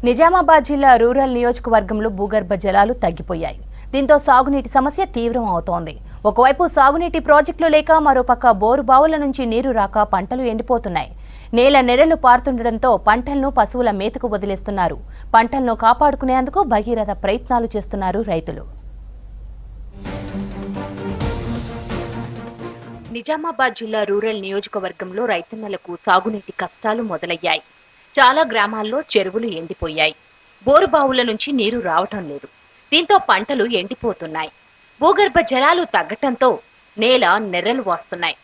నిజామాబాద్ జిల్లా రూరల్ నియోజకవర్గంలో భూగర్భ జలాలు తగ్గిపోయాయి. దీంతో సాగునీటి సమస్య తీవ్రం అవుతోంది. ఒకవైపు సాగునీటి ప్రాజెక్టులు లేక మరోపక్క బోరు బావుల నుంచి నీరు రాక పంటలు ఎండిపోతున్నాయి. నేల నెరలు పారుతుండటంతో పంటలను పశువుల మేతకు వదిలేస్తున్నారు. పంటలను కాపాడుకునేందుకు భగీరథ ప్రయత్నాలు చేస్తున్నారు రైతులు. నిజామాబాద్ జిల్లా రూరల్ నియోజకవర్గంలో రైతన్నలకు సాగునీటి కష్టాలు మొదలయ్యాయి. చాలా గ్రామాల్లో చెరువులు ఎండిపోయాయి. బోరుబావుల నుంచి నీరు రావటం లేదు. దీంతో పంటలు ఎండిపోతున్నాయి. భూగర్భ జలాలు తగ్గటంతో నేల నెర్రలు వస్తున్నాయి.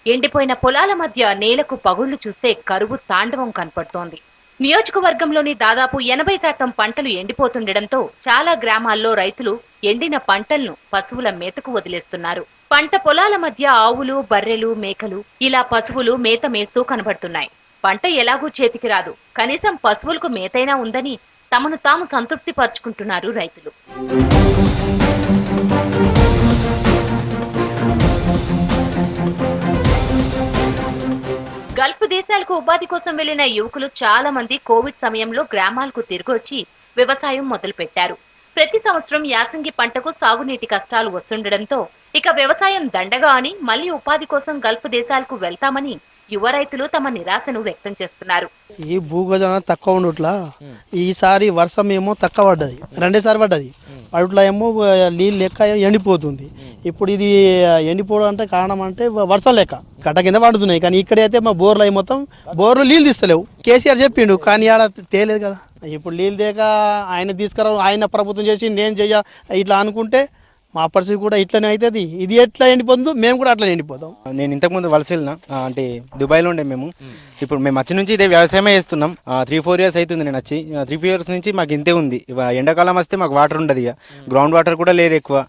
ఎండిపోయిన పొలాల మధ్య నేలకు పగుళ్లు చూస్తే కరువు తాండవం కనపడుతోంది. నియోజకవర్గంలోని దాదాపు 80% పంటలు ఎండిపోతుండటంతో చాలా గ్రామాల్లో రైతులు ఎండిన పంటలను పశువుల మేతకు వదిలేస్తున్నారు. పంట పొలాల మధ్య ఆవులు, బర్రెలు, మేకలు ఇలా పశువులు మేత మేస్తూ కనబడుతున్నాయి. పంట ఎలాగూ చేతికి రాదు, కనీసం పశువులకు మేతైనా ఉందని తమను తాము సంతృప్తి పరుచుకుంటున్నారు రైతులు. గల్ఫ్ దేశాలకు ఉపాధి కోసం వెళ్లిన యువకులు చాలా మంది కోవిడ్ సమయంలో గ్రామాలకు తిరిగొచ్చి వ్యవసాయం మొదలుపెట్టారు. ప్రతి సంవత్సరం యాసంగి పంటకు సాగునీటి కష్టాలు వస్తుండటంతో ఇక వ్యవసాయం దండగా అని మళ్లీ ఉపాధి కోసం గల్ఫ్ దేశాలకు వెళ్తామని యువ రైతులు తమ నిరాశను వ్యక్తం చేస్తున్నారు. ఈ భూగజన తక్కువ ఉండట్లా ఈసారి వర్షం ఏమో తక్కువ పడ్డది, రెండేసారి పడ్డది. అట్లా ఏమో నీళ్ళు లెక్క ఎండిపోతుంది. ఇప్పుడు ఇది ఎండిపోవడం అంటే కారణం అంటే వర్షం లెక్క కట్ట కింద పడుతున్నాయి. కానీ ఇక్కడైతే మా బోర్లు అయి మొత్తం బోర్లు నీళ్ళు తీస్తలేవు. కేసీఆర్ చెప్పిండు కానీ ఆడ తేలేదు కదా. ఇప్పుడు నీళ్ళు దేక ఆయన తీసుకురా, ఆయన ప్రభుత్వం చేసి నేను చెయ్య ఇట్లా అనుకుంటే మా పరిస్థితి కూడా ఇట్లనే అవుతుంది. ఇది ఎట్లా ఎండిపోతుందో మేము కూడా అట్లా ఎండిపోతాం. నేను ఇంతకుముందు వలస వెళ్ళినా, అంటే దుబాయ్లో ఉండే మేము. ఇప్పుడు మేము వచ్చి నుంచి ఇదే వ్యవసాయమే చేస్తున్నాం. 3-4 years అవుతుంది నేను వచ్చి. 3-4 years నుంచి మాకు ఇంతే ఉంది. ఎండాకాలం వస్తే మాకు వాటర్ ఉండదు, ఇక గ్రౌండ్ వాటర్ కూడా లేదు ఎక్కువ.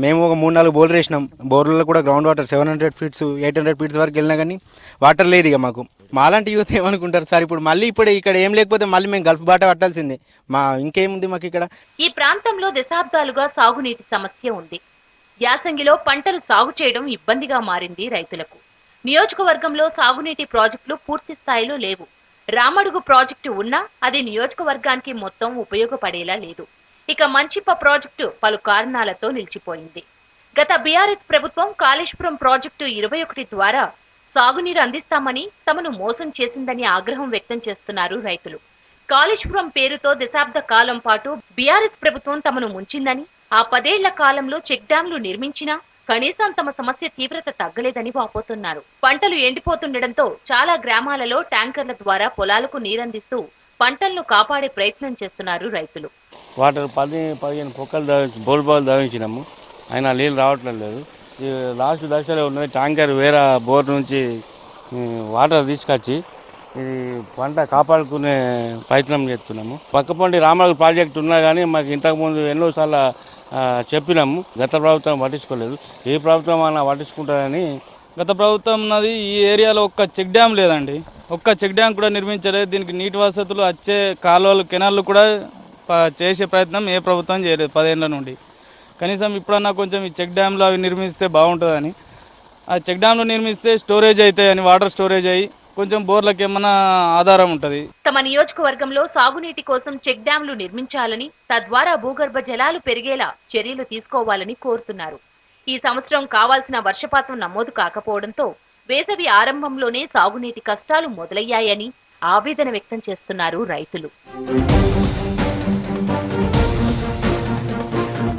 మేము ఒక 3-4 బోర్లు వేసినాం. బోర్లలో కూడా గ్రౌండ్ వాటర్ 700 feet 800 feet వరకు వెళ్ళినా కానీ వాటర్ లేదు. ఇక మాకు మాలాంటి యూత్ ఏమనుకుంటారు సార్, ఇప్పుడు ఇక్కడ ఏం లేకపోతే మళ్ళీ మేము గల్ఫ్ బాట పట్టాల్సిందే. ఇంకేముంది మాకు ఇక్కడ. ఈ ప్రాంతంలో దశాబ్దాలుగా సాగునీటి సమస్య ఉంది. యాసంగిలో పంటలు సాగు చేయడం ఇబ్బందిగా మారింది రైతులకు. నియోజకవర్గంలో సాగునీటి ప్రాజెక్టులు పూర్తి స్థాయిలో లేవు. రామడుగు ప్రాజెక్టు ఉన్నా అది నియోజకవర్గానికి మొత్తం ఉపయోగపడేలా లేదు. ఇక మంచిప్ప ప్రాజెక్టు పలు కారణాలతో నిలిచిపోయింది. గత బీఆర్ఎస్ ప్రభుత్వం కాళేశ్వరం ప్రాజెక్టు 21 ద్వారా సాగునీరు అందిస్తామని తమను మోసం చేసిందని ఆగ్రహం వ్యక్తం చేస్తున్నారు రైతులు. కాళేశ్వరం పేరుతో దశాబ్ద కాలం పాటు బీఆర్ఎస్ ప్రభుత్వం తమను ముంచిందని, ఆ 10 ఏళ్ల కాలంలో చెక్ డ్యాంలు నిర్మించినా కనీసం తమ సమస్య తీవ్రత తగ్గలేదని వాపోతున్నారు. పంటలు ఎండిపోతుండటంతో చాలా గ్రామాలలో ట్యాంకర్ల ద్వారా పొలాలకు నీరందిస్తూ పంటలను కాపాడే ప్రయత్నం చేస్తున్నారు రైతులు. వాటర్ 10-15 పొక్కలు బోర్బాల్ దావించినాము, అయినా నీళ్ళు రావట్లేదు లేదు. ఈ లాస్ట్ దశలో ఉన్నది ట్యాంకర్ వేరే బోర్ నుంచి వాటర్ తీసుకొచ్చి ఇది పంట కాపాడుకునే ప్రయత్నం చేస్తున్నాము. పక్కపండి రామనగర్ ప్రాజెక్టు ఉన్నా కానీ మాకు ఇంతకుముందు ఎన్నోసార్లు చెప్పినాము. గత ప్రభుత్వం పట్టించుకోలేదు. ఏ ప్రభుత్వం అలా పట్టించుకుంటుందని. గత ప్రభుత్వం ఉన్నది ఈ ఏరియాలో ఒక్క చెక్ డ్యామ్ లేదండి. ఒక్క చెక్ డ్యామ్ కూడా నిర్మించలేదు. దీనికి నీటి వసతులు వచ్చే కాలువలు, కెనాళ్ళు కూడా చేసే ప్రయత్నం ఏ ప్రభుత్వం చేయలేదు 10 ఏళ్ల నుండి. కనీసం ఇప్పుడన్నా కొంచెం ఈ చెక్ డ్యామ్లు అవి నిర్మిస్తే బాగుంటుందని. ఆ చెక్ డ్యామ్లు నిర్మిస్తే స్టోరేజ్ అవుతాయని, వాటర్ స్టోరేజ్ అయ్యి కొంచెం బోర్లకు ఏమన్నా ఆధారం ఉంటుంది. తమ నియోజకవర్గంలో సాగునీటి కోసం చెక్ డ్యాంలు నిర్మించాలని, తద్వారా భూగర్భ జలాలు పెరిగేలా చర్యలు తీసుకోవాలని కోరుతున్నారు. ఈ సంవత్సరం కావాల్సిన వర్షపాతం నమోదు కాకపోవడంతో వేసవి ఆరంభంలోనే సాగునీటి కష్టాలు మొదలయ్యాయని ఆవేదన వ్యక్తం చేస్తున్నారు రైతులు.